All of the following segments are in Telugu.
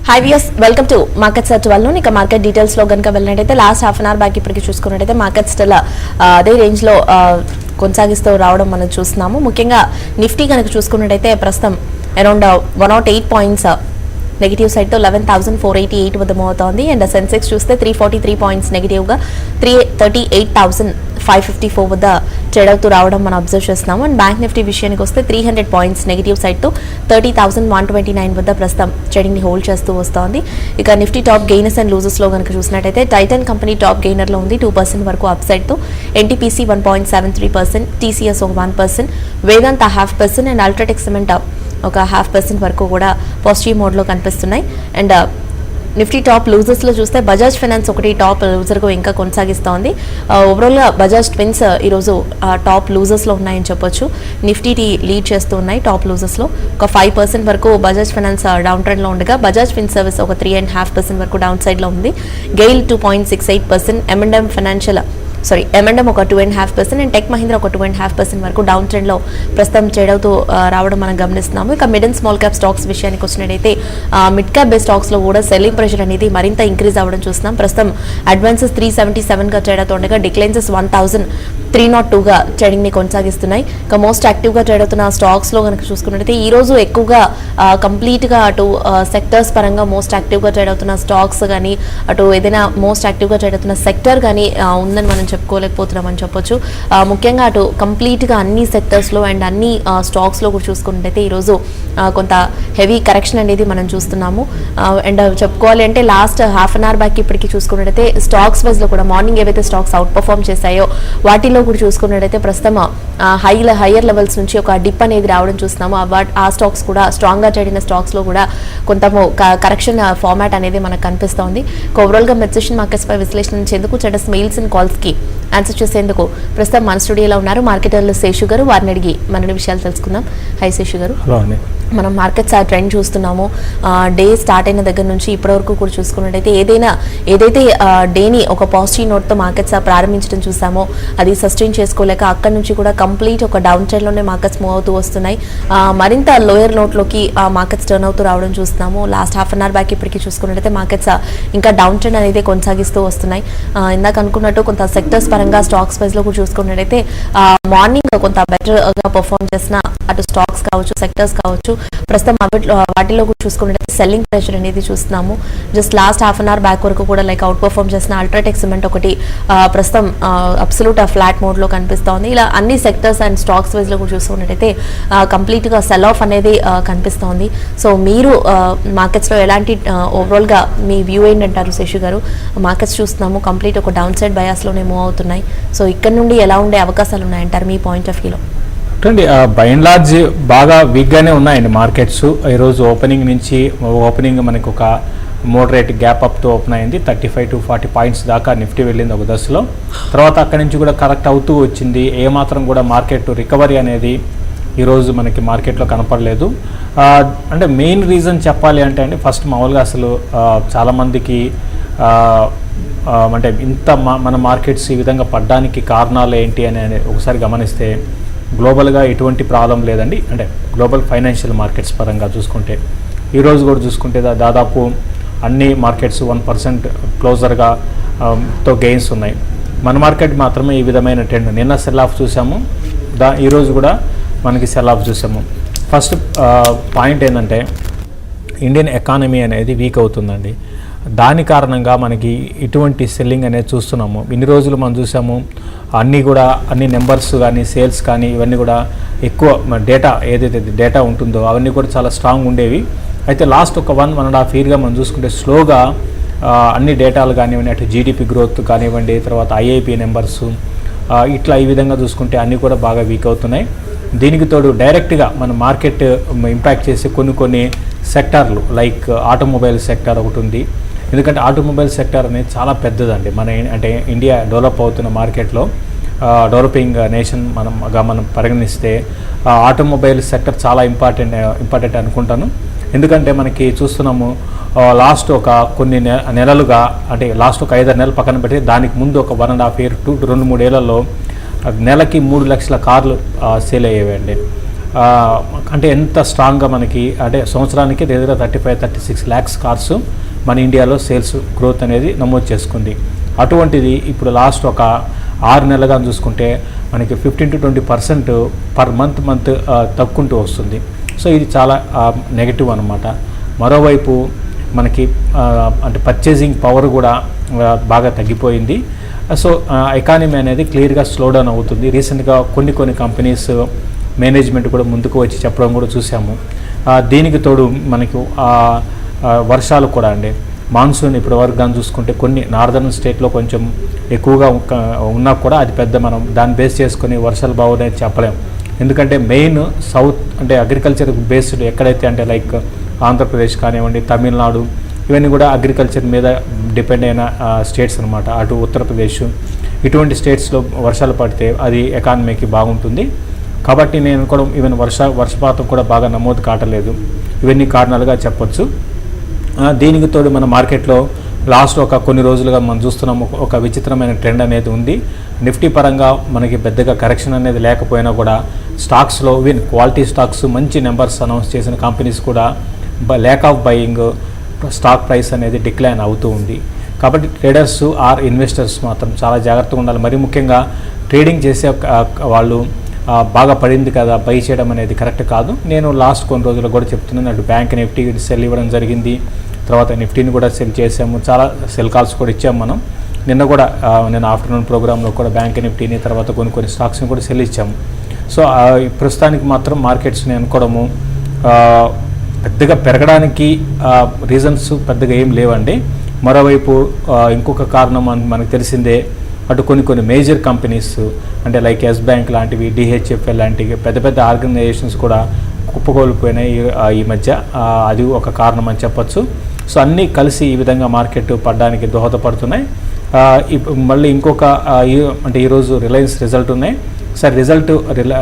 High viewers, welcome to market search వాళ్ళు. ఇక మార్కెట్ డీటెయిల్స్ లో కనుక వెళ్ళినట్టయితే last half an hour back ఇప్పటికి చూసుకున్నట్టయితే మార్కెట్ స్టిల్ అదే రేంజ్ లో కొనసాగిస్తూ రావడం మనం చూస్తున్నాము. ముఖ్యంగా నిఫ్టీ కనుక చూసుకున్నట్టయితే ప్రస్తుతం అరౌండ్ 108 పాయింట్స్ నెగిటివ్ సైడ్ తో 11,488 వద్ద మూవ్ అవుతోంది. అండ్ సెన్సెక్స్ చూస్తే 343 పాయింట్స్ నెగిటివ్ గా 38,554 వద్ద ట్రేడ్ అవుతూ రావడం మనం అబ్జర్వ్ చేస్తున్నాము. అండ్ బ్యాంక్ నిఫ్టీ విషయానికి వస్తే 300 పాయింట్స్ నెగిటివ్ సైడ్ తో 30,129 వద్ద ప్రస్తుతం ట్రేడింగ్ ని హోల్డ్ చేస్తూ వస్తోంది. ఇక Nifty top gainers and losers లో కనుక చూసినట్టయితే టైటన్ కంపెనీ టాప్ గెయినర్ లో ఉంది 2% వరకు అప్ సైడ్ తో, ఎన్టీపీసీ 1.73%, టీసీఎస్ ఒక 1%, వేదాంత 0.5% అండ్ అల్ట్రాటెక్ సిమెంట్ ఒక 0.5% వరకు కూడా పాజిటివ్ మోడ్ లో కనిపిస్తున్నాయి. అండ్ నిఫ్టీ టాప్ లూజర్స్ లో చూస్తే బజాజ్ ఫైనాన్స్ ఒకటి టాప్ లూజర్ గా ఇంకా కొనసాగిస్తోంది. ఓవరాల్ గా బజాజ్ ట్విన్స్ ఈరోజు టాప్ లూజర్స్ లో ఉన్నాయని చెప్పొచ్చు. నిఫ్టీ లీడ్ చేస్తూ ఉన్నాయి టాప్ లూజర్స్ లో. ఒక 5% వరకు బజాజ్ ఫైనాన్స్ డౌన్ ట్రెండ్ లో ఉండగా బజాజ్ ఫిన్ సర్వీస్ ఒక 3.5% వరకు డౌన్ సైడ్ లో ఉంది. గెయిల్ 2.68%, M&M ఒక 2.5% అండ్ టెక్ మహీంద్రా ఒక 2.5% వరకు డౌన్ ట్రెండ్ లో ప్రస్తుతం ట్రేడ్ అవుతూ రావడం మనం గమనిస్తున్నాము. ఇక mid and small cap stocks విషయానికి వచ్చినట్టయితే మిడ్ క్యాప్ బేస్ స్టాక్స్ లో కూడా సెల్లింగ్ ప్రెషర్ అనేది మరింత ఇంక్రీజ్ అవ్వడం చూస్తున్నాం. ప్రస్తుతం అడ్వాన్సెస్ 377 గా ట్రేడ్ అవుతుండగా డిక్లైన్సెస్ 1,302 గా ట్రేడింగ్ ని కొనసాగిస్తున్నాయి. ఇక మోస్ట్ యాక్టివ్ గా ట్రేడ్ అవుతున్న స్టాక్స్ లో కనుక చూసుకున్నట్టయితే ఈ రోజు ఎక్కువగా కంప్లీట్ గా అటు సెక్టర్స్ పరంగా మోస్ట్ యాక్టివ్ గా ట్రేడ్ అవుతున్న స్టాక్స్ కానీ అటు ఏదైనా మోస్ట్ యాక్టివ్ గా ట్రేడ్ అవుతున్న సెక్టర్ కానీ ఉందని మనం చెప్పుకోలేకపోతున్నామని చెప్పొచ్చు. ముఖ్యంగా అటు కంప్లీట్ గా అన్ని సెక్టర్స్ లో అండ్ అన్ని స్టాక్స్ లో కూడా చూసుకున్నట్టయితే ఈరోజు కొంత హెవీ కరెక్షన్ అనేది మనం చూస్తున్నాము. అండ్ చెప్పుకోవాలి అంటే last half an hour back ఇప్పటికి చూసుకున్నట్టయితే స్టాక్స్ వైజ్ లో కూడా మార్నింగ్ ఏవైతే స్టాక్స్ అవుట్ పర్ఫార్మ్ చేశాయో వాటిలో కూడా చూసుకున్నట్టయితే ప్రస్తుతం హైయర్ లెవెల్స్ నుంచి ఒక డిప్ అనేది రావడం చూస్తున్నాము. ఆ స్టాక్స్ కూడా స్ట్రాంగ్ గా ట్రేడ్ అయిన స్టాక్స్ లో కూడా కొంత కరెక్షన్ ఫార్మాట్ అనేది మనకు కనిపిస్తోంది. ఓవరాల్ గా మెర్సిషన్ మార్కెట్స్ పై విశ్లేషించేందుకు చెడస్ మెయిల్స్ అండ్ కాల్స్ కి ఆన్సర్ చేసేందుకు ప్రస్తుతం మన స్టూడియోలో ఉన్నారు మార్కెటర్లు శేషు గారు. వారిని అడిగి మన విషయాలు తెలుసుకుందాం. హై శేషు గారు. మనం మార్కెట్స్ ఆ ట్రెండ్ చూస్తున్నాము. డే స్టార్ట్ అయిన దగ్గర నుంచి ఇప్పటివరకు కూడా చూసుకున్నట్టయితే ఏదైతే డేని ఒక పాజిటివ్ నోట్తో మార్కెట్స్ ప్రారంభించడం చూసామో అది సస్టైన్ చేసుకోలేక అక్కడి నుంచి కూడా కంప్లీట్ ఒక డౌన్ ట్రెండ్లోనే మార్కెట్స్ మూవ్ అవుతూ వస్తున్నాయి. మరింత లోయర్ నోట్లోకి మార్కెట్స్ టర్న్ అవుతూ రావడం చూస్తున్నాము. Last half an hour back ఇప్పటికీ చూసుకున్నట్టయితే మార్కెట్స్ ఇంకా డౌన్ ట్రెండ్ అనేది కొనసాగిస్తూ వస్తున్నాయి. ఇందాక అనుకున్నట్టు కొంత సెక్టర్స్ పరంగా స్టాక్స్ వైజ్ లో కూడా చూసుకున్నట్టయితే మార్నింగ్ కొంత బెటర్ గా పర్ఫార్మ్ చేసిన అటు స్టాక్స్ కావచ్చు సెక్టర్స్ కావచ్చు ప్రస్తుతం వాటిలో కూడా చూసుకున్నట్టయితే సెల్లింగ్ ప్రెషర్ అనేది చూస్తున్నాము. Just last half an hour back వరకు కూడా లైక్ అవుట్ పర్ఫార్మ్ చేసిన అల్ట్రాటెక్ సిమెంట్ ఒకటి ప్రస్తుతం అబ్సల్యూట్ ఫ్లాట్ మోడ్ లో కనిపిస్తోంది. ఇలా అన్ని సెక్టర్స్ అండ్ స్టాక్స్ వైజ్ లో కూడా చూసుకున్నట్టయితే కంప్లీట్ గా సెల్ ఆఫ్ అనేది కనిపిస్తోంది. సో మీరు మార్కెట్స్ లో ఎలాంటి ఓవరాల్ గా మీ వ్యూ ఏంటంటారు శేషు గారు? మార్కెట్స్ చూస్తున్నాము కంప్లీట్ ఒక డౌన్ సైడ్ బయాస్ లోనే మూవ్ అవుతున్నాయి. సో ఇక్కడ నుండి ఎలా ఉండే అవకాశాలు ఉన్నాయంటారు మీ పాయింట్ ఆఫ్ వ్యూలో? బై అండ్ లార్జ్ బాగా వీక్గానే ఉన్నాయండి మార్కెట్స్. ఈరోజు ఓపెనింగ్ మనకు ఒక మోడరేట్ గ్యాప్ అప్తో ఓపెన్ అయింది. 35 to 40 పాయింట్స్ దాకా నిఫ్టీ వెళ్ళింది ఒక దశలో. తర్వాత అక్కడి నుంచి కూడా కరెక్ట్ అవుతూ వచ్చింది. ఏమాత్రం కూడా మార్కెట్ రికవరీ అనేది ఈరోజు మనకి మార్కెట్లో కనపడలేదు. అంటే మెయిన్ రీజన్ చెప్పాలి అంటే ఫస్ట్ మామూలుగా అసలు చాలామందికి అంటే మన మార్కెట్స్ ఈ విధంగా పడ్డానికి కారణాలు ఏంటి అని ఒకసారి గమనిస్తే గ్లోబల్గా ఎటువంటి ప్రాబ్లం లేదండి. అంటే గ్లోబల్ ఫైనాన్షియల్ మార్కెట్స్ పరంగా చూసుకుంటే ఈరోజు కూడా చూసుకుంటే దాదాపు అన్ని మార్కెట్స్ 1% క్లోజర్గా తో గెయిన్స్ ఉన్నాయి. మన మార్కెట్ మాత్రమే ఈ విధమైన ట్రెండ్. నిన్న సెల్ ఆఫ్ చూసాము, ఈరోజు కూడా మనకి సెల్ ఆఫ్ చూసాము. ఫస్ట్ పాయింట్ ఏంటంటే ఇండియన్ ఎకానమీ అనేది వీక్ అవుతుందండి. దాని కారణంగా మనకి ఇటువంటి సెల్లింగ్ అనేది చూస్తున్నాము. ఇన్ని రోజులు మనం చూసాము అన్ని నెంబర్స్ కానీ సేల్స్ కానీ ఇవన్నీ కూడా ఎక్కువ డేటా ఏదైతే డేటా ఉంటుందో అవన్నీ కూడా చాలా స్ట్రాంగ్ ఉండేవి. అయితే లాస్ట్ ఒక 1.5 yearగా మనం చూసుకుంటే స్లోగా అన్ని డేటాలు కానివ్వండి, అటు జీడిపి గ్రోత్ కానివ్వండి, తర్వాత ఐఐపి నెంబర్స్ ఇట్లా ఈ విధంగా చూసుకుంటే అన్నీ కూడా బాగా వీక్ అవుతున్నాయి. దీనికి తోడు డైరెక్ట్గా మన మార్కెట్ ఇంపాక్ట్ చేసే కొన్ని సెక్టార్లు లైక్ ఆటోమొబైల్ సెక్టార్ ఒకటి ఉంది. ఎందుకంటే ఆటోమొబైల్ సెక్టార్ అనేది చాలా పెద్దదండి. అంటే ఇండియా డెవలప్ అవుతున్న మార్కెట్లో డెవలపింగ్ నేషన్ మనం పరిగణిస్తే ఆటోమొబైల్ సెక్టర్ చాలా ఇంపార్టెంట్ అనుకుంటాను. ఎందుకంటే మనకి చూస్తున్నాము లాస్ట్ ఒక కొన్ని నెలలుగా, అంటే లాస్ట్ ఒక 5-6 నెలలు పక్కన పెట్టి దానికి ముందు ఒక 1.5 year 2-3 ఏళ్లలో నెలకి 3 లక్షల కార్లు సేల్ అయ్యేవండి. అంటే ఎంత స్ట్రాంగ్గా మనకి అంటే సంవత్సరానికి దగ్గర 35-36 lakhs కార్స్ మన ఇండియాలో సేల్స్ గ్రోత్ అనేది నమోదు చేసుకుంది. అటువంటిది ఇప్పుడు లాస్ట్ ఒక 6 నెలలుగా చూసుకుంటే మనకి 15-20% పర్ మంత్ తగ్గుకుంటూ వస్తుంది. సో ఇది చాలా నెగటివ్ అనమాట. మరోవైపు మనకి అంటే పర్చేసింగ్ పవర్ కూడా బాగా తగ్గిపోయింది. సో ఎకానమీ అనేది క్లియర్గా స్లో డౌన్ అవుతుంది. రీసెంట్గా కొన్ని కంపెనీస్ మేనేజ్మెంట్ కూడా ముందుకు వచ్చి చెప్పడం కూడా చూసాము. దీనికి తోడు మనకు వర్షాలు కూడా అండి, మాన్సూన్ ఇప్పటి వరకు కానీ చూసుకుంటే కొన్ని నార్దర్న్ స్టేట్లో కొంచెం ఎక్కువగా ఉన్నా కూడా అది పెద్ద మనం దాన్ని బేస్ చేసుకొని వర్షాలు బాగున్నాయని చెప్పలేము. ఎందుకంటే మెయిన్ సౌత్ అంటే అగ్రికల్చర్ బేస్డ్ ఎక్కడైతే అంటే లైక్ ఆంధ్రప్రదేశ్ కానివ్వండి, తమిళనాడు, ఇవన్నీ కూడా అగ్రికల్చర్ మీద డిపెండ్ అయిన స్టేట్స్ అనమాట. అటు ఉత్తరప్రదేశ్ ఇటువంటి స్టేట్స్లో వర్షాలు పడితే అది ఎకానమీకి బాగుంటుంది. కాబట్టి నేను కూడా ఈవెన్ వర్షపాతం కూడా బాగా నమోదు కావట్లేదు. ఇవన్నీ కారణాలుగా చెప్పొచ్చు. దీనికి తోడు మన మార్కెట్లో లాస్ట్ కొన్ని రోజులుగా మనం చూస్తున్నాము ఒక విచిత్రమైన ట్రెండ్ అనేది ఉంది. నిఫ్టీ పరంగా మనకి పెద్దగా కరెక్షన్ అనేది లేకపోయినా కూడా స్టాక్స్లో ఈవెన్ క్వాలిటీ స్టాక్స్ మంచి నెంబర్స్ అనౌన్స్ చేసిన కంపెనీస్ కూడా lack of buying stock price అనేది డిక్లైన్ అవుతూ ఉంది. కాబట్టి ట్రేడర్స్ ఆర్ ఇన్వెస్టర్స్ మాత్రం చాలా జాగ్రత్తగా ఉండాలి. మరి ముఖ్యంగా ట్రేడింగ్ చేసే వాళ్ళు బాగా పడింది కదా బై చేయడం అనేది కరెక్ట్ కాదు. నేను లాస్ట్ కొన్ని రోజులు కూడా చెప్తున్నాను, అటు బ్యాంక్ నిఫ్టీ సెల్ ఇవ్వడం జరిగింది, తర్వాత నిఫ్టీని కూడా సెల్ చేసాము, చాలా సెల్ కాల్స్ కూడా ఇచ్చాము మనం. నిన్న కూడా నేను ఆఫ్టర్నూన్ ప్రోగ్రాంలో కూడా బ్యాంక్ నిఫ్టీని తర్వాత కొన్ని స్టాక్స్ని కూడా సెల్ ఇచ్చాము. సో ప్రస్తుతానికి మాత్రం మార్కెట్స్ని అనుకోవడము పెద్దగా పెరగడానికి రీజన్స్ పెద్దగా ఏం లేవండి. మరోవైపు ఇంకొక కారణం మనకు తెలిసిందే, అటు కొన్ని మేజర్ కంపెనీస్ అంటే లైక్ ఎస్ బ్యాంక్ లాంటివి, డిహెచ్ఎఫ్ఎల్ లాంటివి పెద్ద ఆర్గనైజేషన్స్ కూడా కుప్పకూలిపోయినాయి ఈ మధ్య. అది ఒక కారణం అని చెప్పొచ్చు. సో అన్నీ కలిసి ఈ విధంగా మార్కెట్ పడడానికి దోహదపడుతున్నాయి. మళ్ళీ ఇంకొక అంటే ఈరోజు రిలయన్స్ రిజల్ట్ ఉన్నాయి. సార్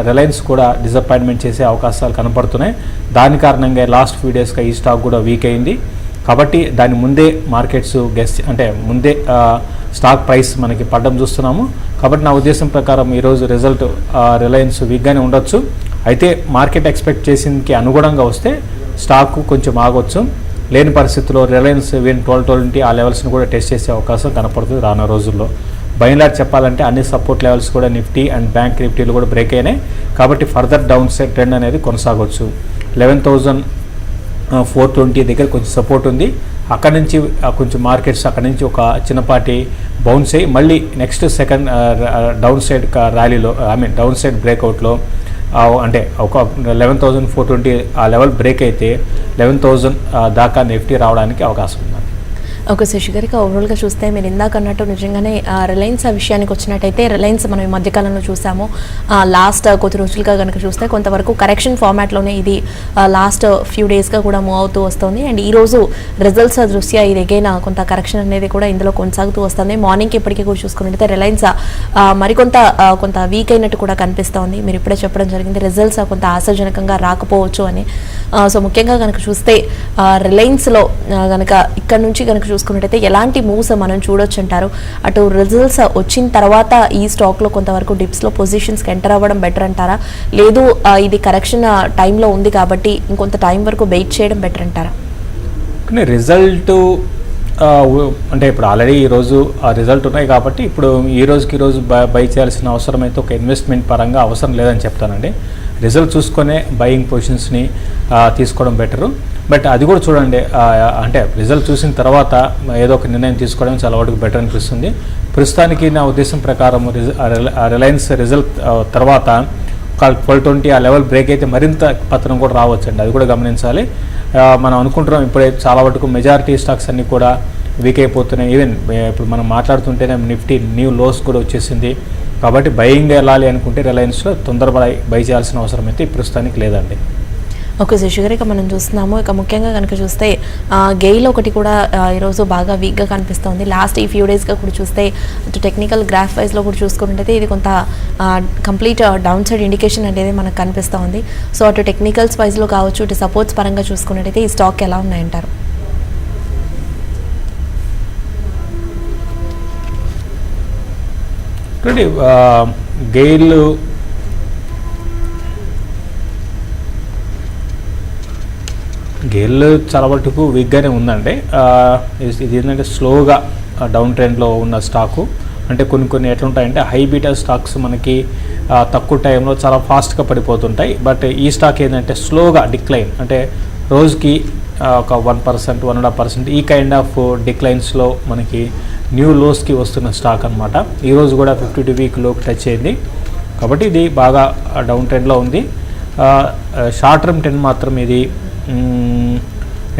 రిలయన్స్ కూడా డిసప్పాయింట్మెంట్ చేసే అవకాశాలు కనపడుతున్నాయి. దాని కారణంగా లాస్ట్ ఫ్యూ డేస్గా ఈ స్టాక్ కూడా వీక్ అయింది. కాబట్టి దాని ముందే మార్కెట్స్ అంటే ముందే స్టాక్ ప్రైస్ మనకి పడ్డం చూస్తున్నాము. కాబట్టి నా ఉద్దేశం ప్రకారం ఈరోజు రిజల్ట్ రిలయన్స్ వీక్గానే ఉండొచ్చు. అయితే మార్కెట్ ఎక్స్పెక్ట్ చేసిందికి అనుగుణంగా వస్తే స్టాక్ కొంచెం ఆగొచ్చు. లేని పరిస్థితుల్లో రిలయన్స్ 1220 ఆ లెవెల్స్ని కూడా టెస్ట్ చేసే అవకాశం కనపడుతుంది రానున్న రోజుల్లో. బైలాట్ చెప్పాలంటే అన్ని సపోర్ట్ లెవెల్స్ కూడా నిఫ్టీ అండ్ బ్యాంక్ నిఫ్టీలు కూడా బ్రేక్ అయినాయి. కాబట్టి ఫర్దర్ డౌన్ సైడ్ ట్రెండ్ అనేది కొనసాగవచ్చు. 11,420 దగ్గర కొంచెం సపోర్ట్ ఉంది. అక్కడ నుంచి కొంచెం మార్కెట్స్ అక్కడ నుంచి ఒక చిన్నపాటి బౌన్స్ అయ్యి మళ్ళీ నెక్స్ట్ సెకండ్ డౌన్ సైడ్ ర్యాలీలో డౌన్ సైడ్ బ్రేక్అవుట్లో అంటే ఒక 11,420 ఆ లెవెల్ బ్రేక్ అయితే 11,000 దాకా నిఫ్టీ రావడానికి అవకాశం ఉంది. ఓకే శశి గారు, ఓవరాల్గా చూస్తే మీరు ఇందాక అన్నట్టు నిజంగానే రిలయన్స్ విషయానికి వచ్చినట్టయితే రిలయన్స్ మనం ఈ మధ్యకాలంలో చూసాము. లాస్ట్ కొద్ది రోజులుగా కనుక చూస్తే కొంతవరకు కరెక్షన్ ఫార్మాట్లోనే ఇది లాస్ట్ ఫ్యూ డేస్గా కూడా మూవ్ అవుతూ వస్తుంది. అండ్ ఈరోజు రిజల్ట్స్ దృష్ట్యా ఇది ఎగైన్ కొంత కరెక్షన్ అనేది కూడా ఇందులో కొనసాగుతూ వస్తుంది. మార్నింగ్కి ఇప్పటికీ కూడా చూసుకున్నట్టయితే రిలయన్స్ కొంత వీక్ అయినట్టు కూడా కనిపిస్తోంది. మీరు ఇప్పుడే చెప్పడం జరిగింది రిజల్ట్స్ కొంత ఆశాజనకంగా రాకపోవచ్చు అని. సో ముఖ్యంగా కనుక చూస్తే రిలయన్స్లో కనుక ఇక్కడ నుంచి కనుక చూసుకున్నట్టయితే ఎలాంటి మూవ్స్ మనం చూడొచ్చు అంటారు? అటు రిజల్ట్స్ వచ్చిన తర్వాత ఈ స్టాక్లో కొంతవరకు డిప్స్లో పొజిషన్స్కి ఎంటర్ అవ్వడం బెటర్ అంటారా, లేదు ఇది కరెక్షన్ టైంలో ఉంది కాబట్టి ఇంకొంత టైం వరకు వెయిట్ చేయడం బెటర్ అంటారా? కానీ రిజల్ట్ అంటే ఇప్పుడు ఆల్రెడీ ఈరోజు రిజల్ట్ ఉన్నాయి కాబట్టి ఇప్పుడు ఈ రోజు బై చేయాల్సిన అవసరం అయితే ఒక ఇన్వెస్ట్మెంట్ పరంగా అవసరం లేదని చెప్తానండి. రిజల్ట్ చూసుకొనే బయింగ్ పొజిషన్స్ని తీసుకోవడం బెటరు. బట్ అది కూడా చూడండి, అంటే రిజల్ట్ చూసిన తర్వాత ఏదో ఒక నిర్ణయం తీసుకోవడం చాలా వరకు బెటర్ అనిపిస్తుంది. ప్రస్తుతానికి నా ఉద్దేశం ప్రకారం రిలయన్స్ రిజల్ట్ తర్వాత 1220 ఆ లెవెల్ బ్రేక్ అయితే మరింత పతనం కూడా రావచ్చండి. అది కూడా గమనించాలి. మనం అనుకుంటున్నాం ఇప్పుడే చాలా వరకు మెజారిటీ స్టాక్స్ అన్నీ కూడా వీక్ అయిపోతున్నాయి. ఈవెన్ ఇప్పుడు మనం మాట్లాడుతుంటేనే నిఫ్టీ న్యూ లోస్ కూడా వచ్చేసింది. కాబట్టి బయింగ్ వెళ్ళాలి అనుకుంటే రిలయన్స్లో తొందరపడి బై చేయాల్సిన అవసరం అయితే ప్రస్తుతానికి లేదండి. ఓకే శశి గారు, ఇక మనం చూస్తున్నాము ఇక ముఖ్యంగా కనుక చూస్తే గెయిల్ ఒకటి కూడా ఈరోజు బాగా వీక్గా కనిపిస్తుంది. లాస్ట్ ఈ ఫ్యూ డేస్గా కూడా చూస్తే అటు టెక్నికల్ గ్రాఫ్ వైజ్లో కూడా చూసుకున్నట్టయితే ఇది కొంత కంప్లీట్ డౌన్ సైడ్ ఇండికేషన్ అనేది మనకు కనిపిస్తూ ఉంది. సో అటు టెక్నికల్స్ వైజ్లో కావచ్చు, ఇటు సపోర్ట్స్ పరంగా చూసుకున్నట్టయితే ఈ స్టాక్ ఎలా ఉన్నాయంటారు? గెయిల్ గేల్ చాలా మటుకు వీక్గానే ఉందండి. ఇది ఏంటంటే స్లోగా డౌన్ ట్రెండ్లో ఉన్న స్టాకు. అంటే కొన్ని ఎట్లుంటాయంటే హై బీటా స్టాక్స్ మనకి తక్కువ టైంలో చాలా ఫాస్ట్గా పడిపోతుంటాయి. బట్ ఈ స్టాక్ ఏంటంటే స్లోగా డిక్లైన్, అంటే రోజుకి ఒక 1%, 1.5% ఈ కైండ్ ఆఫ్ డిక్లైన్స్లో మనకి న్యూ లోస్కి వస్తున్న స్టాక్ అనమాట. ఈరోజు కూడా 52 వీక్ లోకి టచ్ అయింది. కాబట్టి ఇది బాగా డౌన్ ట్రెండ్లో ఉంది. షార్ట్ టర్మ్ ట్రెండ్ మాత్రం ఇది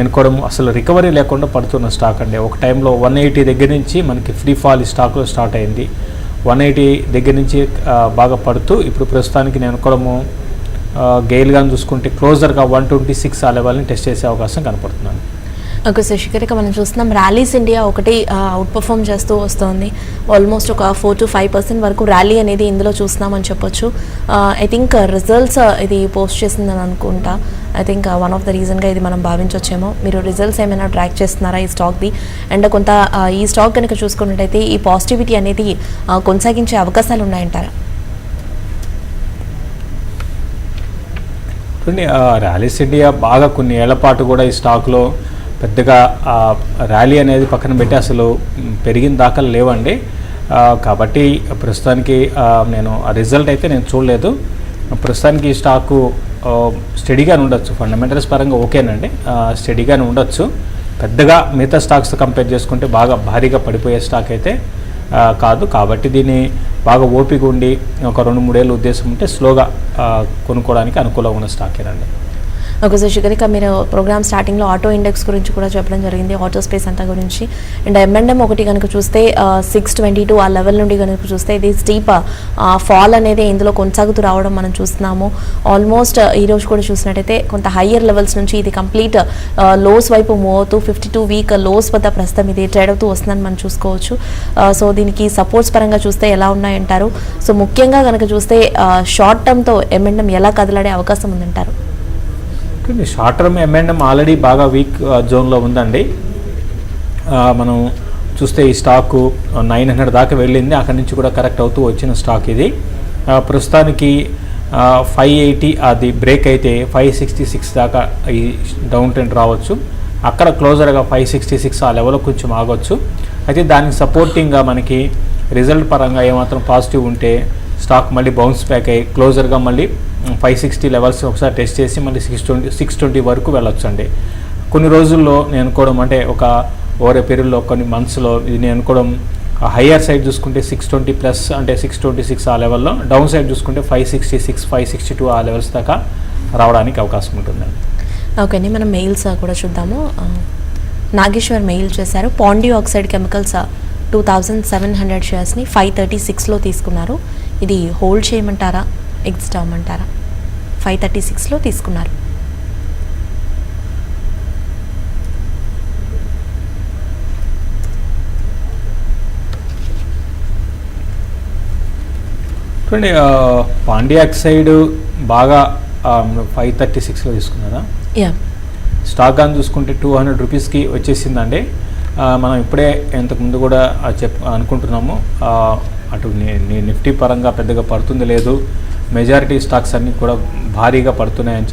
ఎన్నుకోవడం అసలు రికవరీ లేకుండా పడుతున్న స్టాక్ అండి. ఒక టైంలో 180 దగ్గర నుంచి మనకి ఫ్రీ ఫాల్ ఈ స్టాక్లో స్టార్ట్ అయింది. 180 దగ్గర నుంచి బాగా పడుతూ ఇప్పుడు ప్రస్తుతానికి నేను అనుకోవడము గెయిల్ గాని చూసుకుంటే క్లోజర్గా 126 ఆ లెవెల్ని టెస్ట్ చేసే అవకాశం కనపడుతున్నాను. ఓకే శశికర్, ఇక మనం చూస్తున్నాం ర్యాలీస్ ఇండియా ఒకటి అవుట్ పర్ఫామ్ చేస్తూ వస్తుంది. ఆల్మోస్ట్ ఒక 4 to 5% వరకు ర్యాలీ అనేది ఇందులో చూస్తున్నామని చెప్పొచ్చు. ఐ థింక్ రిజల్ట్స్ ఇది పోస్ట్ చేసిందని అనుకుంటా. I think one of the రీజన్గా ఇది మనం భావించవచ్చేమో. మీరు రిజల్ట్స్ ఏమైనా ట్రాక్ చేస్తున్నారా ఈ స్టాక్ది? అండ్ కొంత ఈ స్టాక్ కనుక చూసుకున్నట్టయితే ఈ పాజిటివిటీ అనేది కొనసాగించే అవకాశాలు ఉన్నాయంటారా? ర్యాలీస్ ఇండియా బాగా కొన్ని ఏళ్ల పాటు కూడా ఈ స్టాక్లో పెద్దగా ర్యాలీ అనేది పక్కన పెట్టి అసలు పెరిగిన దాఖలు లేవండి. కాబట్టి ప్రస్తుతానికి నేను ఆ రిజల్ట్ అయితే నేను చూడలేదు. ప్రస్తుతానికి ఈ స్టాకు స్టడీగానే ఉండొచ్చు, ఫండమెంటల్స్ పరంగా ఓకేనండి, స్టడీగానే ఉండొచ్చు. పెద్దగా మిగతా స్టాక్స్తో కంపేర్ చేసుకుంటే బాగా భారీగా పడిపోయే స్టాక్ అయితే కాదు. కాబట్టి దీన్ని బాగా ఓపిక ఉండి ఒక 2-3 ఏళ్ళ ఉద్దేశం ఉంటే స్లోగా కొనుక్కోవడానికి అనుకూలంగా ఉన్న స్టాకేనండి. ఓకే శశికర్, ఇక మీరు ప్రోగ్రామ్ స్టార్టింగ్లో ఆటో ఇండెక్స్ గురించి కూడా చెప్పడం జరిగింది, ఆటో స్పేస్ అంతా గురించి. అండ్ M&M ఒకటి కనుక చూస్తే 622 ఆ లెవెల్ నుండి కనుక చూస్తే ఇది స్టీప్ ఫాల్ అనేది ఇందులో కొనసాగుతూ రావడం మనం చూస్తున్నాము. ఆల్మోస్ట్ ఈరోజు కూడా చూసినట్టయితే కొంత హయ్యర్ లెవెల్స్ నుంచి ఇది కంప్లీట్ లోస్ వైపు మూవ్ అవుతూ 52 వీక్ లోస్ వద్ద ప్రస్తుతం ఇది ట్రేడ్ అవుతూ వస్తుందని మనం చూసుకోవచ్చు. సో దీనికి సపోర్ట్స్ పరంగా చూస్తే ఎలా ఉన్నాయంటారు? సో ముఖ్యంగా కనుక చూస్తే షార్ట్ టర్మ్తో M&M ఎలా కదలాడే అవకాశం ఉందంటారు? షార్ట్ టర్మ్ M&M ఆల్రెడీ బాగా వీక్ జోన్లో ఉందండి. మనం చూస్తే ఈ స్టాకు 900 దాకా వెళ్ళింది, అక్కడి నుంచి కూడా కరెక్ట్ అవుతూ వచ్చిన స్టాక్ ఇది. ప్రస్తుతానికి 580 అది బ్రేక్ అయితే 566 దాకా ఈ డౌన్ ట్రెండ్ రావచ్చు. అక్కడ క్లోజర్గా 566 ఆ లెవెల్లో కొంచెం ఆగొచ్చు. అయితే దానికి సపోర్టింగ్గా మనకి రిజల్ట్ పరంగా ఏమాత్రం పాజిటివ్ ఉంటే స్టాక్ మళ్ళీ బౌన్స్ బ్యాక్ అయ్యి క్లోజర్గా మళ్ళీ 560 లెవెల్స్ ఒకసారి టెస్ట్ చేసి మళ్ళీ 620 వరకు వెళ్ళొచ్చు అండి. కొన్ని రోజుల్లో నేను అనుకోవడం అంటే ఒక ఓవర్ ఏ పీరియడ్లో కొన్ని మంత్స్లో ఇది నేను అనుకోవడం హయ్యర్ సైడ్ చూసుకుంటే 620 ప్లస్ అంటే 626 ఆ లెవెల్లో, డౌన్ సైడ్ చూసుకుంటే 566, 562 ఆ లెవెల్స్ దాకా రావడానికి అవకాశం ఉంటుందండి. ఓకే అండి, మనం మెయిల్స్ కూడా చూద్దాము. నాగేశ్వర్ మెయిల్ చేశారు, పాండి ఆక్సైడ్ కెమికల్స్ 2700 షేర్స్ని 536లో తీసుకున్నారు. ఇది హోల్డ్ చేయమంటారా, ఎగ్జిట్ అవ్వమంటారా? 536లో తీసుకున్నారు. చూడండి, పాండి ఆక్సైడ్ బాగా 536లో తీసుకున్నారా? స్టాక్ అని చూసుకుంటే 200 రూపీస్కి వచ్చేసిందండి. మనం ఇప్పుడే ఇంతకుముందు కూడా అనుకుంటున్నాము, అటు నిఫ్టీ పరంగా పెద్దగా పడుతుంది లేదు, మెజారిటీ స్టాక్స్ అన్నీ కూడా భారీగా పడుతున్నాయని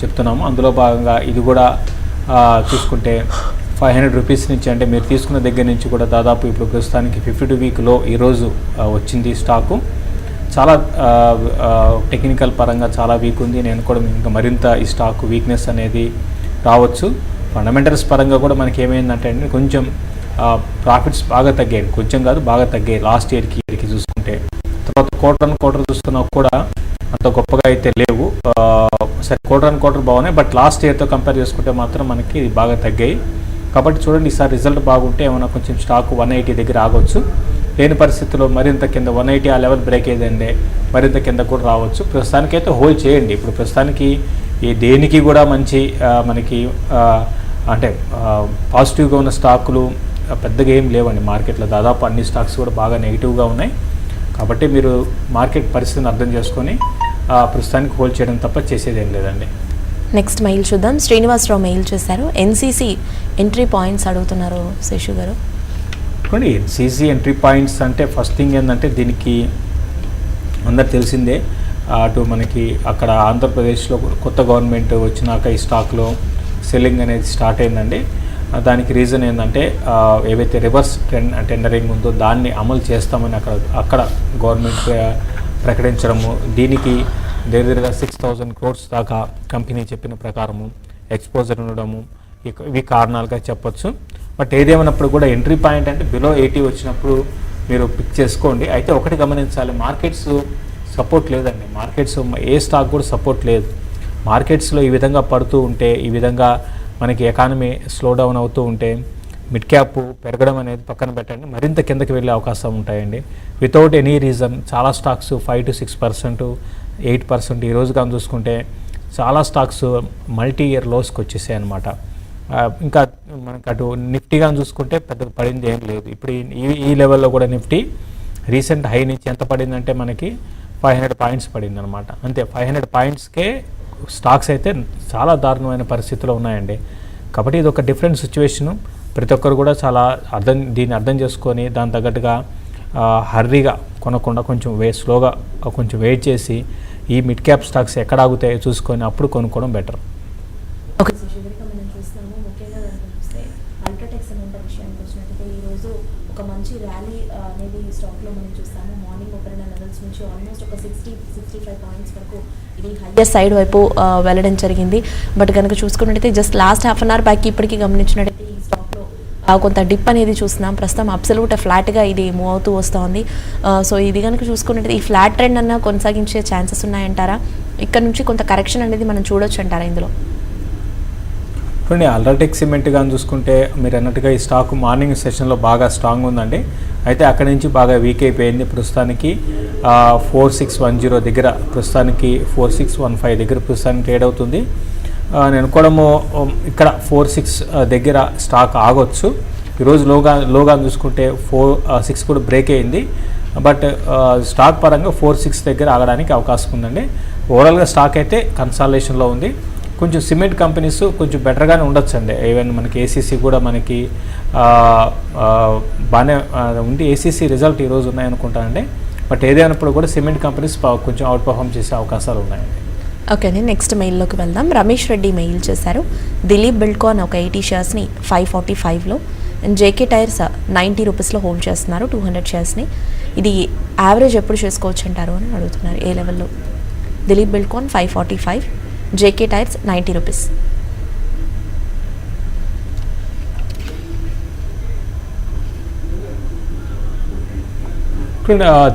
చెప్తున్నాము. అందులో భాగంగా ఇది కూడా చూసుకుంటే 500 రూపీస్ నుంచి, అంటే మీరు తీసుకున్న దగ్గర నుంచి కూడా దాదాపు ఇప్పుడు ప్రస్తుతానికి 52 వీక్లో ఈరోజు వచ్చింది స్టాకు. చాలా టెక్నికల్ పరంగా చాలా వీక్ ఉంది. నేను కూడా ఇంకా మరింత ఈ స్టాక్ వీక్నెస్ అనేది రావచ్చు. ఫండమెంటల్స్ పరంగా కూడా మనకి ఏమైందంటే అండి కొంచెం ప్రాఫిట్స్ బాగా తగ్గాయి, కొంచెం కాదు బాగా తగ్గాయి లాస్ట్ ఇయర్కి చూసుకుంటే. తర్వాత క్వార్టర్ చూసుకున్నా కూడా అంత గొప్పగా అయితే లేవు. సరే క్వార్టర్ బాగున్నాయి, బట్ లాస్ట్ ఇయర్తో కంపేర్ చేసుకుంటే మాత్రం మనకి ఇది బాగా తగ్గాయి. కాబట్టి చూడండి, ఈసారి రిజల్ట్ బాగుంటే ఏమైనా కొంచెం స్టాక్ 180 దగ్గర ఆగొచ్చు. లేని పరిస్థితుల్లో మరింత కింద 180 ఆ లెవెల్ బ్రేక్ అయ్యిందంటే మరింత కింద కూడా రావచ్చు. ప్రస్తుతానికైతే హోల్డ్ చేయండి. ఇప్పుడు ప్రస్తుతానికి ఈ దేనికి కూడా మంచి మనకి అంటే పాజిటివ్గా ఉన్న స్టాకులు పెద్దగా ఏం లేవండి మార్కెట్లో. దాదాపు అన్ని స్టాక్స్ కూడా బాగా నెగిటివ్గా ఉన్నాయి. కాబట్టి మీరు మార్కెట్ పరిస్థితిని అర్థం చేసుకొని ప్రస్తుతానికి హోల్డ్ చేయడం తప్ప చేసేది ఏం లేదండి. నెక్స్ట్ మెయిల్ చూద్దాం. శ్రీనివాసరావు మెయిల్ చేశారు, NCC ఎంట్రీ పాయింట్స్ అడుగుతున్నారు శేషు గారు. NCC ఎంట్రీ పాయింట్స్ అంటే ఫస్ట్ థింగ్ ఏంటంటే దీనికి అందరు తెలిసిందే, అటు మనకి అక్కడ ఆంధ్రప్రదేశ్లో కొత్త గవర్నమెంట్ వచ్చినాక ఈ స్టాక్లో సెల్లింగ్ అనేది స్టార్ట్ అయిందండి. దానికి రీజన్ ఏంటంటే ఏవైతే రివర్స్ టెండరింగ్ ఉందో దాన్ని అమలు చేస్తామని అక్కడ గవర్నమెంట్ ప్రకటించడము, దీనికి దగ్గరగా 6,000 crores దాకా కంపెనీ చెప్పిన ప్రకారము ఎక్స్పోజర్ ఉండడము, ఇవి కారణాలుగా చెప్పొచ్చు. బట్ ఏదేమైనప్పుడు కూడా ఎంట్రీ పాయింట్ అంటే బిలో 80 వచ్చినప్పుడు మీరు పిక్ చేసుకోండి. అయితే ఒకటి గమనించాలి, మార్కెట్స్ సపోర్ట్ లేదండి. మార్కెట్స్ ఏ స్టాక్ కూడా సపోర్ట్ లేదు. మార్కెట్స్లో ఈ విధంగా పడుతూ ఉంటే, ఈ విధంగా మనకి ఎకానమీ స్లో డౌన్ అవుతూ ఉంటే మిడ్ క్యాప్ పెరగడం అనేది పక్కన పెట్టండి, మరింత కిందకి వెళ్ళే అవకాశం ఉంటాయండి. వితౌట్ ఎనీ రీజన్ చాలా స్టాక్స్ 5 to 6%, 8% ఈ రోజు కానీ చూసుకుంటే చాలా స్టాక్స్ మల్టీ ఇయర్ లోస్కి వచ్చేసాయి అనమాట. ఇంకా మనకు అటు నిఫ్టీ కానీ చూసుకుంటే పెద్దగా పడింది ఏం లేదు. ఇప్పుడు ఈ లెవెల్లో కూడా నిఫ్టీ రీసెంట్ హై నుంచి ఎంత పడిందంటే మనకి 500 points పడింది అనమాట. అంతే, 500 pointsకే స్టాక్స్ అయితే చాలా దారుణమైన పరిస్థితిలో ఉన్నాయండి. కాబట్టి ఇది ఒక డిఫరెంట్ సిచ్యువేషను. ప్రతి ఒక్కరు కూడా చాలా దీన్ని అర్థం చేసుకొని దాని తగ్గట్టుగా హర్రీగా కొనకుండా కొంచెం స్లోగా కొంచెం వెయిట్ చేసి ఈ మిడ్ క్యాప్ స్టాక్స్ ఎక్కడ ఆగుతాయో చూసుకొని అప్పుడు కొనుక్కోవడం బెటర్. ఓకే, మనం చూస్తాము ముఖ్యంగా చూస్తే అల్ట్రాటెక్ సిమెంట్ విషయానికి వచ్చినట్టయితే ఈరోజు ఒక మంచి ర్యాలీ అనేది స్టాక్లో మనం చూస్తాము. మార్నింగ్ ఓపెన్ లెవెల్స్ నుంచి ఆల్మోస్ట్ ఒక 60-65 points వరకు ఇది హైయర్ సైడ్ వైపు వెళ్ళడం జరిగింది. బట్ కనుక చూసుకున్నట్టయితే just last half an hour back ఇప్పటికీ గమనించినట్టయితే ఈ స్టాక్లో కొంత డిప్ అనేది చూస్తున్నాం. ప్రస్తుతం అబ్సల్యూట్ ఫ్లాట్గా ఇది మూవ్ అవుతూ వస్తుంది. సో ఇది కనుక చూసుకున్నట్టయితే ఈ ఫ్లాట్ ట్రెండ్ అన్న కొనసాగించే ఛాన్సెస్ ఉన్నాయంటారా? ఇక్కడ నుంచి కొంత కరెక్షన్ అనేది మనం చూడొచ్చు అంటారా ఇందులో? చూడండి, అల్ట్రాటెక్ సిమెంట్ కానీ చూసుకుంటే మీరు అన్నట్టుగా ఈ స్టాక్ మార్నింగ్ సెషన్లో బాగా స్ట్రాంగ్ ఉందండి. అయితే అక్కడి నుంచి బాగా వీక్ అయిపోయింది. ప్రస్తుతానికి 4610 దగ్గర, ప్రస్తుతానికి 4615 దగ్గర ప్రస్తుతానికి ట్రేడ్ అవుతుంది. నేను కూడా ఇక్కడ 46 దగ్గర స్టాక్ ఆగొచ్చు. ఈరోజు లోగా చూసుకుంటే 46 కూడా బ్రేక్ అయింది. బట్ స్టాక్ పరంగా 46 దగ్గర ఆగడానికి అవకాశం ఉందండి. ఓవరాల్గా స్టాక్ అయితే కన్సాలిడేషన్లో ఉంది. కొంచెం సిమెంట్ కంపెనీస్ కొంచెం బెటర్గానే ఉండొచ్చు అండి. ఈవెన్ మనకి ఏసీసీ కూడా మనకి బాగానే ఉంది. ఏసీసీ రిజల్ట్ ఈరోజు ఉన్నాయనుకుంటానండి. బట్ ఏదైనప్పుడు కూడా సిమెంట్ కంపెనీస్ కొంచెం అవుట్ పర్ఫామ్ చేసే అవకాశాలు ఉన్నాయండి. ఓకే అండి, నెక్స్ట్ మెయిల్లోకి వెళ్దాం. రమేష్ రెడ్డి మెయిల్ చేశారు. దిలీప్ బిల్డ్కాన్ ఒక 80 sharesని 545లో, అండ్ జేకే టైర్స్ 90 రూపీస్లో హోల్డ్ చేస్తున్నారు 200 sharesని. ఇది యావరేజ్ ఎప్పుడు చేసుకోవచ్చు అంటారు అని అడుగుతున్నారు. ఏ లెవెల్లో? Dilip Buildcon 545, JK tyres 90 rupees.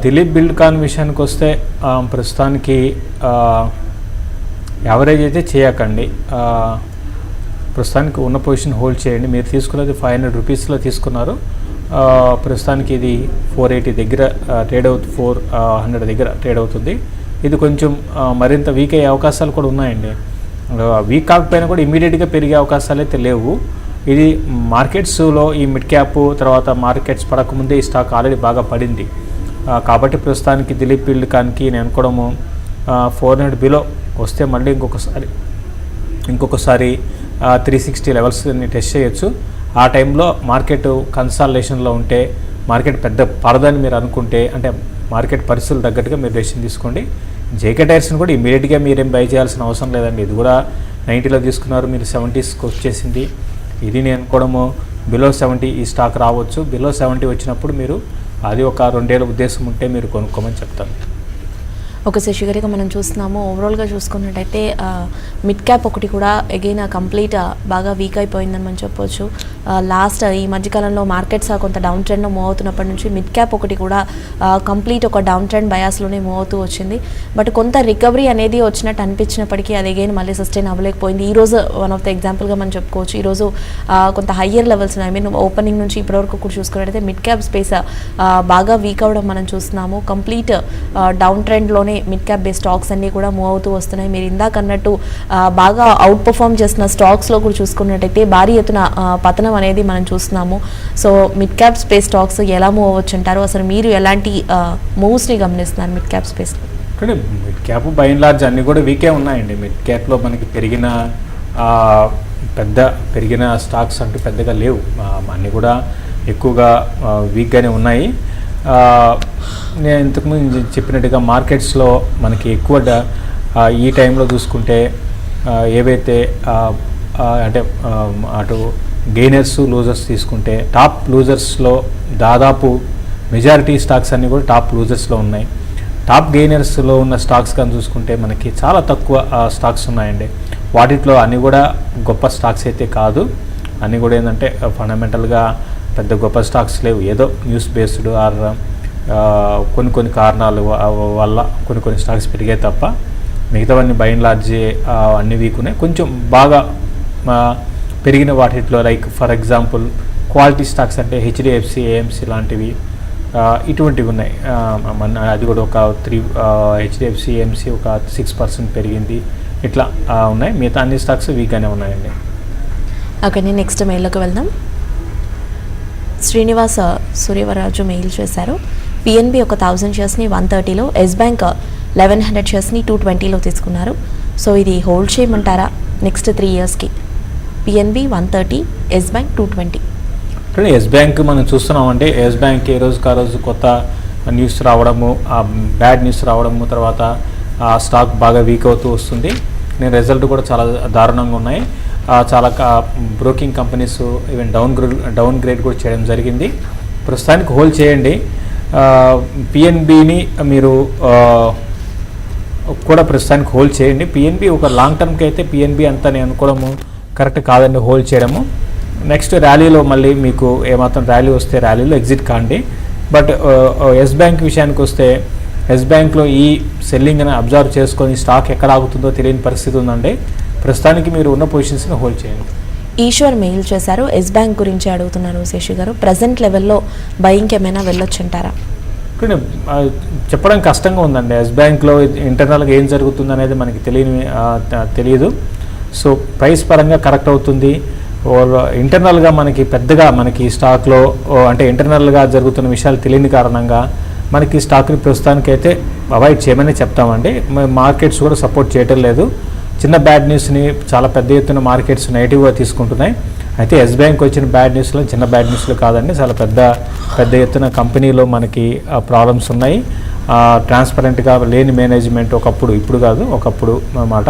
Dilip Buildcon విషయానికి వస్తే ప్రస్తుతానికి యావరేజ్ అయితే చేయకండి. ప్రస్తుతానికి ఉన్న పొజిషన్ హోల్డ్ చేయండి. మీరు తీసుకున్నది 500 రూపీస్లో తీసుకున్నారు. ప్రస్తుతానికి ఇది 480 దగ్గర ట్రేడ్ అవుతుంది, 400 దగ్గర ట్రేడ్ అవుతుంది. ఇది కొంచెం మరింత వీక్ అయ్యే అవకాశాలు కూడా ఉన్నాయండి. వీక్ కాకపోయినా కూడా ఇమీడియట్గా పెరిగే అవకాశాలు అయితే లేవు. ఇది మార్కెట్స్లో ఈ మిడ్ క్యాప్ తర్వాత మార్కెట్స్ పడకముందే ఈ స్టాక్ ఆల్రెడీ బాగా పడింది. కాబట్టి ప్రస్తుతానికి దిలీప్ బిల్డ్కాన్కి నేను అనుకోవడము 400 బిలో వస్తే మళ్ళీ ఇంకొకసారి 360 లెవెల్స్ని టెస్ట్ చేయొచ్చు. ఆ టైంలో మార్కెట్ కన్సాలిడేషన్లో ఉంటే, మార్కెట్ పెద్ద పడదని మీరు అనుకుంటే, అంటే మార్కెట్ పరిస్థితులు తగ్గట్టుగా మీరు డెసిషన్ తీసుకోండి. జేకే టైర్స్ని కూడా ఇమీడియట్గా మీరేం బై చేయాల్సిన అవసరం లేదండి. ఇది కూడా 90లో తీసుకున్నారు, మీరు 70స్కి వచ్చేసింది. ఇది నేను అనుకోవడము బిలో 70 ఈ స్టాక్ రావచ్చు. బిలో 70 వచ్చినప్పుడు మీరు అది ఒక 2 ఏళ్ళ ఉద్దేశం ఉంటే మీరు కొనుక్కోమని చెప్తాను. ఒక శశిగారిగా మనం చూస్తున్నాము. ఓవరాల్గా చూసుకున్నట్టయితే మిడ్ క్యాప్ ఒకటి కూడా అగైన్ కంప్లీట్ బాగా వీక్ అయిపోయిందని మనం చెప్పొచ్చు. లాస్ట్ ఈ మధ్యకాలంలో మార్కెట్స్ కొంత డౌన్ ట్రెండ్లో మూవ్ అవుతున్నప్పటి నుంచి మిడ్ క్యాప్ ఒకటి కూడా కంప్లీట్ ఒక డౌన్ ట్రెండ్ బయాస్లోనే మూవ్ అవుతూ వచ్చింది. బట్ కొంత రికవరీ అనేది వచ్చినట్టు అనిపించినప్పటికీ అది అగైన్ మళ్ళీ సస్టైన్ అవ్వలేకపోయింది. ఈరోజు వన్ ఆఫ్ ద ఎగ్జాంపుల్గా మనం చెప్పుకోవచ్చు. ఈరోజు కొంత higher levels I mean opening నుంచి ఇప్పటివరకు కూడా చూసుకున్నట్టయితే మిడ్ క్యాప్ స్పేస్ బాగా వీక్ అవ్వడం మనం చూస్తున్నాము. కంప్లీట్ డౌన్ ట్రెండ్లోనే మిడ్ క్యాప్ బేస్ స్టాక్స్ అన్నీ కూడా మూవ్ అవుతూ వస్తున్నాయి. మీరు ఇందాక అన్నట్టు బాగా అవుట్ పర్ఫామ్ చేస్తున్న స్టాక్స్లో కూడా చూసుకున్నట్టయితే భారీ ఎత్తున పతనం అనేది మనం చూస్తున్నాము. So mid cap space stocks ఎలా మూవ్ అవ్వచ్చు అంటారు? అసలు మీరు ఎలాంటి మూవ్స్ని గమనిస్తున్నారు మిడ్ క్యాప్ స్పేస్లో? Mid cap by and large అన్నీ కూడా వీకే ఉన్నాయండి. మిడ్ క్యాప్లో మనకి పెరిగిన స్టాక్స్ అంటూ పెద్దగా లేవు. అన్నీ కూడా ఎక్కువగా వీక్గానే ఉన్నాయి. నేను ఇంతకుముందు చెప్పినట్టుగా మార్కెట్స్లో మనకి ఎక్కువ ఈ టైంలో చూసుకుంటే ఏవైతే అంటే అటు గెయినర్స్ లూజర్స్ తీసుకుంటే టాప్ లూజర్స్లో దాదాపు మెజారిటీ స్టాక్స్ అన్నీ కూడా టాప్ లూజర్స్లో ఉన్నాయి. టాప్ గెయినర్స్లో ఉన్న స్టాక్స్ కానీ చూసుకుంటే మనకి చాలా తక్కువ స్టాక్స్ ఉన్నాయండి. వాటిలో అన్నీ కూడా గొప్ప స్టాక్స్ అయితే కాదు, అన్నీ కూడా ఏంటంటే ఫండమెంటల్గా పెద్ద గొప్ప స్టాక్స్ లేవు. ఏదో న్యూస్ బేస్డ్ ఆర్ కొన్ని కారణాల వల్ల కొన్ని స్టాక్స్ పెరిగాయి తప్ప మిగతావన్నీ బై అండ్ లార్జ్ అన్ని వీక్ ఉన్నాయి. కొంచెం బాగా పెరిగిన వాటిలో like for example quality stocks అంటే హెచ్డిఎఫ్సి, ఏఎంసి లాంటివి ఇటువంటివి ఉన్నాయి. అది కూడా ఒక హెచ్డిఎఫ్సి, ఏఎంసి ఒక 6% పెరిగింది, ఇట్లా ఉన్నాయి. మిగతా అన్ని స్టాక్స్ వీక్గానే ఉన్నాయండి. ఓకే, నేను నెక్స్ట్ మెయిల్లోకి వెళ్దాం. శ్రీనివాస సూర్యవరాజు మెయిల్ చేశారు. పిఎన్బి ఒక 1000 షేర్స్ని 130లో, ఎస్ బ్యాంక్ 1100 షేర్స్ని 220లో తీసుకున్నారు. సో ఇది హోల్డ్ చేయమంటారా నెక్స్ట్ 3 ఇయర్స్కి? PNB 130, Yes Bank 220. Yes Bank మనం చూస్తున్నామంటే ఎస్ బ్యాంక్ ఏ రోజుకి ఆ రోజు కొత్త న్యూస్ రావడము, బ్యాడ్ న్యూస్ రావడము, తర్వాత ఆ స్టాక్ బాగా వీక్ అవుతూ వస్తుంది. నేను రిజల్ట్ కూడా చాలా దారుణంగా ఉన్నాయి. చాలా broking companies even down grade కూడా చేయడం జరిగింది. ప్రస్తుతానికి హోల్డ్ చేయండి. పిఎన్బిని మీరు కూడా ప్రస్తుతానికి హోల్డ్ చేయండి. పిఎన్బి ఒక లాంగ్ టర్మ్కి అయితే పిఎన్బి అంతా నేను అనుకోవడము కరెక్ట్ కాదండి హోల్డ్ చేయడము. నెక్స్ట్ ర్యాలీలో మళ్ళీ మీకు ఏమాత్రం ర్యాలీ వస్తే ర్యాలీలో ఎగ్జిట్ కాండి. బట్ ఎస్ బ్యాంక్ విషయానికి వస్తే ఎస్ బ్యాంక్లో ఈ సెల్లింగ్ అని అబ్జర్వ్ చేసుకొని స్టాక్ ఎక్కడ ఆగుతుందో తెలియని పరిస్థితి ఉందండి. ప్రస్తుతానికి మీరు ఉన్న పొజిషన్స్ని హోల్డ్ చేయండి. ఈశ్వర్ మెయిల్ చేశారు, ఎస్ బ్యాంక్ గురించి అడుగుతున్నారు. శశి గారు, ప్రజెంట్ లెవెల్లో బయింగ్కి ఏమైనా వెళ్ళొచ్చు అంటారా? చెప్పడం కష్టంగా ఉందండి. ఎస్ బ్యాంక్లో ఇంటర్నల్గా ఏం జరుగుతుంది అనేది మనకి తెలియదు. సో ప్రైస్ పరంగా కరెక్ట్ అవుతుంది. ఇంటర్నల్గా మనకి స్టాక్లో అంటే ఇంటర్నల్గా జరుగుతున్న విషయాలు తెలియని కారణంగా మనకి స్టాక్ని ప్రస్తుతానికైతే అవాయిడ్ చేయమని చెప్తామండి. మార్కెట్స్ కూడా సపోర్ట్ చేయటం లేదు. చిన్న బ్యాడ్ న్యూస్ని చాలా పెద్ద ఎత్తున మార్కెట్స్ నెగిటివ్గా తీసుకుంటున్నాయి. అయితే ఎస్ బ్యాంక్ వచ్చిన బ్యాడ్ న్యూస్లో చిన్న బ్యాడ్ న్యూస్లు కాదండి, చాలా పెద్ద ఎత్తున కంపెనీలో మనకి ప్రాబ్లమ్స్ ఉన్నాయి. ట్రాన్స్పరెంట్గా లేని మేనేజ్మెంట్ ఇప్పుడు కాదు, ఒకప్పుడు అన్నమాట.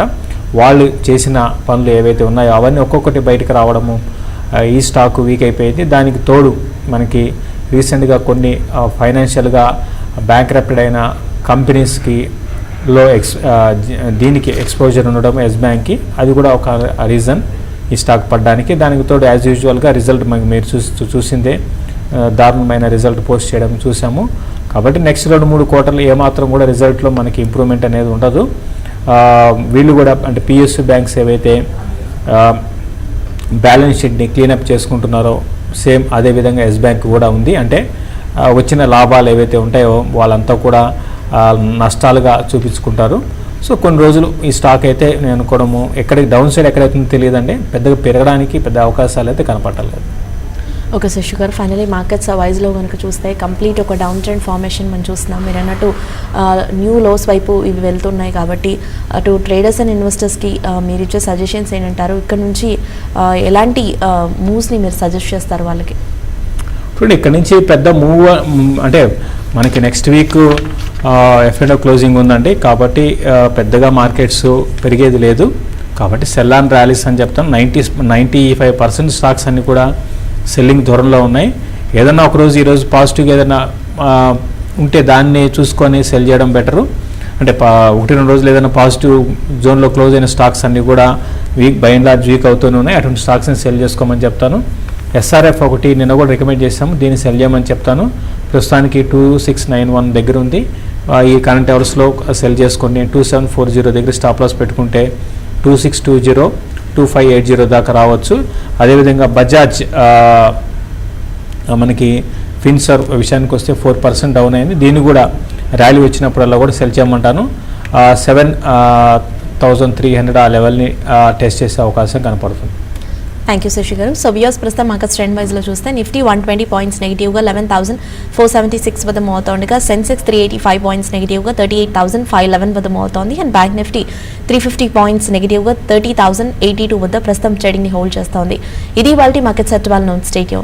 వాళ్ళు చేసిన పనులు ఏవైతే ఉన్నాయో అవన్నీ ఒక్కొక్కటి బయటకు రావడము, ఈ స్టాక్ వీక్ అయిపోయింది. దానికి తోడు మనకి రీసెంట్గా కొన్ని ఫైనాన్షియల్గా బ్యాంక్రప్టెడ్ అయిన కంపెనీస్కి దీనికి ఎక్స్పోజర్ ఉండడం ఎస్ బ్యాంక్కి, అది కూడా ఒక రీజన్ ఈ స్టాక్ పడడానికి. దానికి తోడు యాజ్ యూజువల్గా రిజల్ట్ మీరు చూసిందే, దారుణమైన రిజల్ట్ పోస్ట్ చేయడం చూసాము. కాబట్టి నెక్స్ట్ 2-3 క్వార్టర్లు ఏమాత్రం కూడా రిజల్ట్లో మనకి ఇంప్రూవ్మెంట్ అనేది ఉండదు. వీళ్ళు కూడా అంటే పిఎస్యు బ్యాంక్స్ ఏవైతే బ్యాలెన్స్ షీట్ని క్లీనప్ చేసుకుంటున్నారో సేమ్ అదేవిధంగా ఎస్ బ్యాంక్ కూడా ఉంది. అంటే వచ్చిన లాభాలు ఏవైతే ఉంటాయో వాళ్ళంతా కూడా నష్టాలుగా చూపించుకుంటారు. సో కొన్ని రోజులు ఈ స్టాక్ అయితే నేను అనుకోవడము ఎక్కడికి డౌన్ సైడ్ ఎక్కడైతుందో తెలియదండి, పెద్దగా పెరగడానికి పెద్ద అవకాశాలు అయితే కనపడలేదు. ఓకే శశి గారు, ఫైనలీ మార్కెట్స్ వైజ్లో కనుక చూస్తే కంప్లీట్ ఒక డౌన్ ట్రెండ్ ఫార్మేషన్ మనం చూస్తున్నాం. మీరు అన్నట్టు న్యూ లోస్ వైపు ఇవి వెళ్తున్నాయి. కాబట్టి అటు ట్రేడర్స్ అండ్ ఇన్వెస్టర్స్కి మీరు ఇచ్చే సజెషన్స్ ఏంటంటారు? ఇక్కడ నుంచి ఎలాంటి మూవ్స్ని మీరు సజెస్ట్ చేస్తారు వాళ్ళకి? చూడండి, ఇక్కడ నుంచి పెద్ద మూవ్ అంటే మనకి నెక్స్ట్ వీక్ ఎఫ్ఎండో క్లోజింగ్ ఉందండి. కాబట్టి పెద్దగా మార్కెట్స్ పెరిగేది లేదు. కాబట్టి సెల్ ఆన్ ర్యాలీస్ అని చెప్తాను. 95% స్టాక్స్ అన్నీ కూడా సెల్లింగ్ ధోరణిలో ఉన్నాయి. ఏదన్నా ఒకరోజు ఈరోజు పాజిటివ్గా ఏదైనా ఉంటే దాన్ని చూసుకొని సెల్ చేయడం బెటరు. అంటే 1-2 రోజులు ఏదైనా పాజిటివ్ జోన్లో క్లోజ్ అయిన స్టాక్స్ అన్నీ కూడా బై అండ్ లార్జ్ వీక్ అవుతూనే ఉన్నాయి. అటువంటి స్టాక్స్ని సెల్ చేసుకోమని చెప్తాను. ఎస్ఆర్ఎఫ్ ఒకటి నిన్న కూడా రికమెండ్ చేస్తాము, దీన్ని సెల్ చేయమని చెప్తాను. ప్రస్తుతానికి 2691 దగ్గర ఉంది. ఈ కరెంట్ అవర్స్లో సెల్ చేసుకొని 2740 దగ్గర స్టాప్ లాస్ పెట్టుకుంటే 2620, 2580 దాకా రావచ్చు. అదేవిధంగా బజాజ్ మనకి ఫిన్సర్వ్ విషయానికి వస్తే 4% డౌన్ అయింది. దీన్ని కూడా ర్యాలీ వచ్చినప్పుడల్లా కూడా సెల్ చేయమంటాను. 7300 ఆ లెవెల్ని టెస్ట్ చేసే అవకాశం కనపడుతుంది. థ్యాంక్ యూ శశి గారు. సో వ్యూస్, ప్రస్తుతం మార్కెట్స్ ట్రెండ్ వైజ్లో చూస్తే నిఫ్టీ 120 పాయింట్స్ నెగిటివ్గా 11,476 వద్ద మూవ్ అవుతుండగా, సెన్సెక్స్ 385 పాయింట్స్ నెగిటివ్గా 38,511 వద్ద మూవ్ అవుతోంది. అండ్ బ్యాంక్ నిఫ్టీ 350 పాయింట్స్ నెగిటివ్గా 30,082 వద్ద ప్రస్తుతం ట్రేడింగ్ని హోల్డ్ చేస్తోంది. ఇది వాళ్ళ మార్కెట్ సెట్ వాళ్ళ నోట్ స్టేట్.